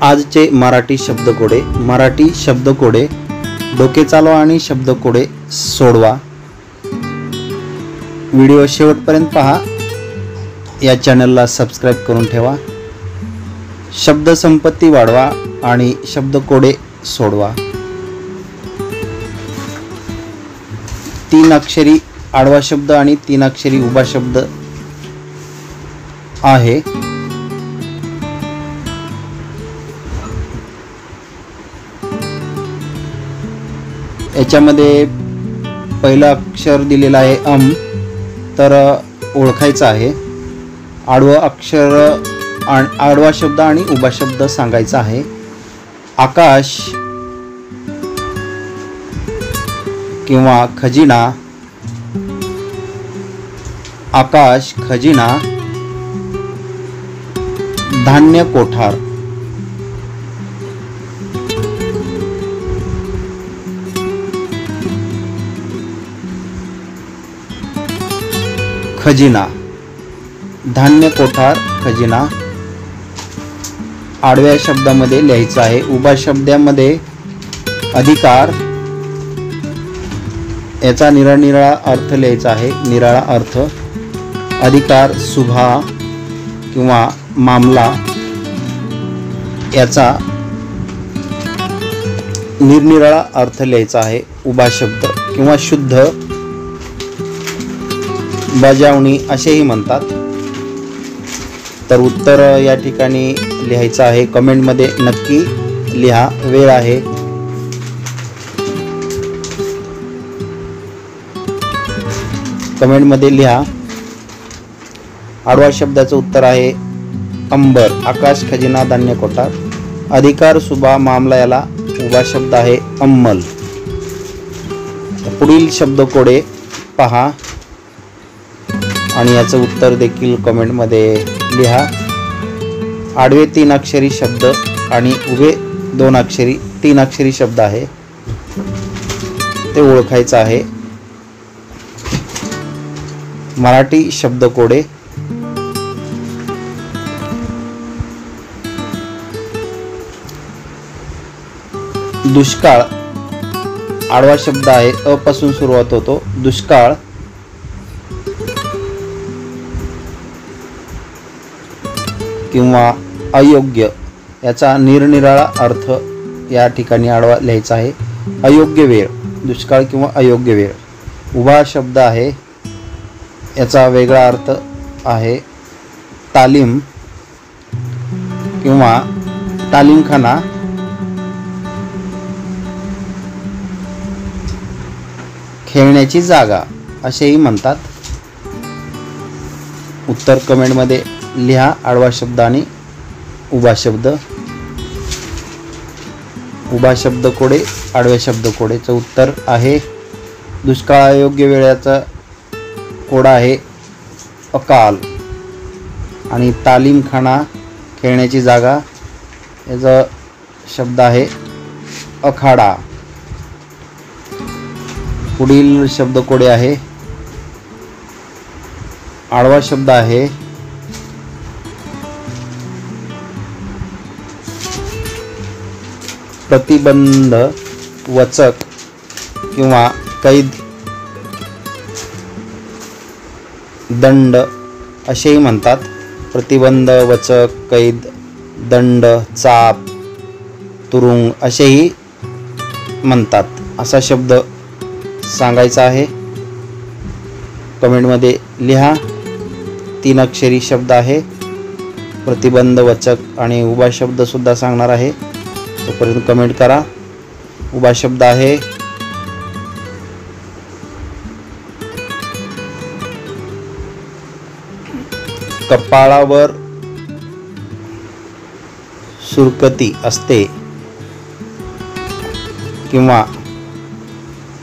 आजचे मराठी शब्दकोडे डोके चालवा आणि शब्दकोडे सोडवा। व्हिडिओ शेवटपर्यंत पहा। या चॅनलला सबस्क्राइब करून ठेवा। शब्दसंपत्ती वाढवा आणि शब्दकोडे सोडवा। 3 अक्षरी आडवा शब्द आणि 3 अक्षरी उभा शब्द आहे। याच्यामध्ये पहिलं अक्षर दिलेलं आहे तर ओळखायचं आहे। आडवा शब्द आणि उभा शब्द सांगायचा आहे। आकाश किंवा खजिना, आकाश खजिना, धान्य कोठार, खजिना, धान्य कोठार, खजिना आडव्या शब्दामध्ये लिहायचं आहे। उभा शब्दामध्ये अधिकार, याचा निराळा अर्थ लिहायचा आहे। निराळा अर्थ अधिकार, सुभा किंवा मामला, याचा निरनिराळा अर्थ लिहायचा आहे। उभा शब्द किंवा शुद्ध, बजावणी असेही म्हणतात। तर उत्तर या ठिकाणी लिहायचं आहे। कमेंट मध्ये नक्की लिहा। वेळ आहे। कमेंट मध्ये लिहा। आडवा शब्दाचं उत्तर आहे अंबर, आकाश खजिना, धान्य कोठार, अधिकार, सुभा, मामला, याला उभा शब्द आहे अंमल। पुढील शब्दकोडे पहा आणि याचं उत्तर देखील कमेंट मध्ये लिहा। आडवे 3 अक्षरी शब्द आणि उभे 2 अक्षरी 3 अक्षरी शब्द आहे, ते ओळखायचं आहे। मराठी शब्दकोडे दुष्काळ आडवा शब्द आहे, अ पासून सुरुवात होतो। दुष्काळ, किंवा अयोग्य, याचा निरनिराळा अर्थ या ठिकाणी आडवा लिहायचा आहे। अयोग्य वेळ, दुष्काळ किंवा अयोग्य वेळ। उभा शब्द आहे, याचा वेगळा अर्थ आहे तालीम किंवा तालीमखाना, खेळण्याची जागा असेही म्हणतात। उत्तर कमेंट मध्ये लिहा। आडवा शब्द आणि उभा शब्द, उभा शब्दकोडे, आडव्या शब्दकोडेचं उत्तर आहे दुष्काळ। अयोग्य वेळेचा कोडा आहे अकाल आणि तालीमखाना, खेळण्याची जागा, याचा शब्द आहे अखाडा। पुढील शब्दकोडे आहे आडवा शब्द आहे प्रतिबंध, वचक किंवा कैद, दंड असेही म्हणतात। प्रतिबंध, वचक, कैद, दंड, चाप, तुरुंग असेही म्हणतात। असा शब्द सांगायचा आहे। कमेंट मध्ये लिहा। 3 अक्षरी शब्द आहे। प्रतिबंध, वचक आणि उभा शब्द सुद्धा सांगणार आहे। तोपर्यंत कमेंट करा। उभा शब्द आहे कपाळावर सुरकती असते किंवा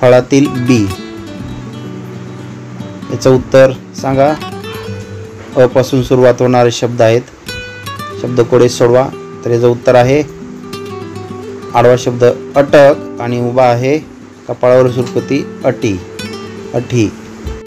फळातील बी, याचं उत्तर सांगा। अ पासून सुरुवात होणारे शब्द आहेत, शब्दकोडे सोडवा। तर याचं उत्तर आहे आडवा शब्द अटक आणि उभा आहे कपाळावर सुरकती, अटी, अठी।